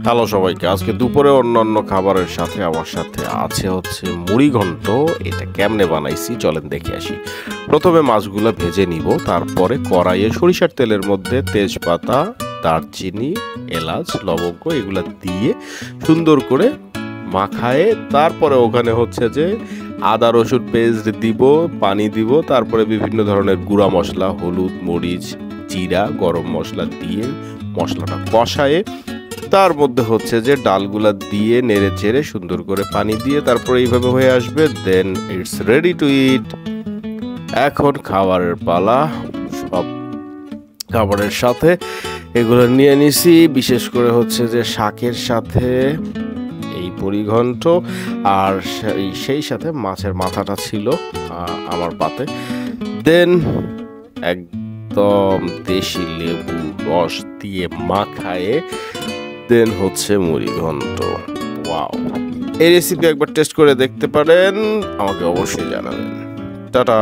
Hello সবাইকে, আজকে দুপুরে অন্যান্য খাবারের সাথে আমার সাথে আছে হচ্ছে মুড়ি ঘন্ট। এটা কেমনে বানাইছি চলেন দেখে আসি। প্রথমে মাছগুলো ভেজে নিব, তারপরে কড়াইয়ে সরিষার তেলের মধ্যে তেজপাতা, দারচিনি, এলাচ, লবঙ্গ এগুলা দিয়ে সুন্দর করে মাখায়ে তারপরে ওখানে হচ্ছে যে আদা রসুন পেস্ট দিব, পানি দিব, তারপরে বিভিন্ন ধরনের গুঁড়া মশলা, হলুদ, মরিচ, জিরা, গরম মশলা দিয়ে মশলাটা কষায়ে তার মধ্যে হচ্ছে যে ডালগুলা দিয়ে নেড়ে চেড়ে সুন্দর করে পানি দিয়ে তারপরে এইভাবে হয়ে আসবে। দেন ইটস রেডি টু ইট। এখন খাবারের পালা। সব খাবারের সাথে এগুলো নিয়ে নিছি, বিশেষ করে হচ্ছে যে শাকের সাথে এই পরিঘন্ট, আর সেই সাথে মাছের মাথাটা ছিল আমার পাতে। দেন একদম দেশি লেবু রস দিয়ে মাখায়ে দেন হচ্ছে মুড়ি ঘন্ট। ওয়াও! এই রেসিপি একবার টেস্ট করে দেখতে পারেন, আমাকে অবশ্যই জানাবেন। টাটা।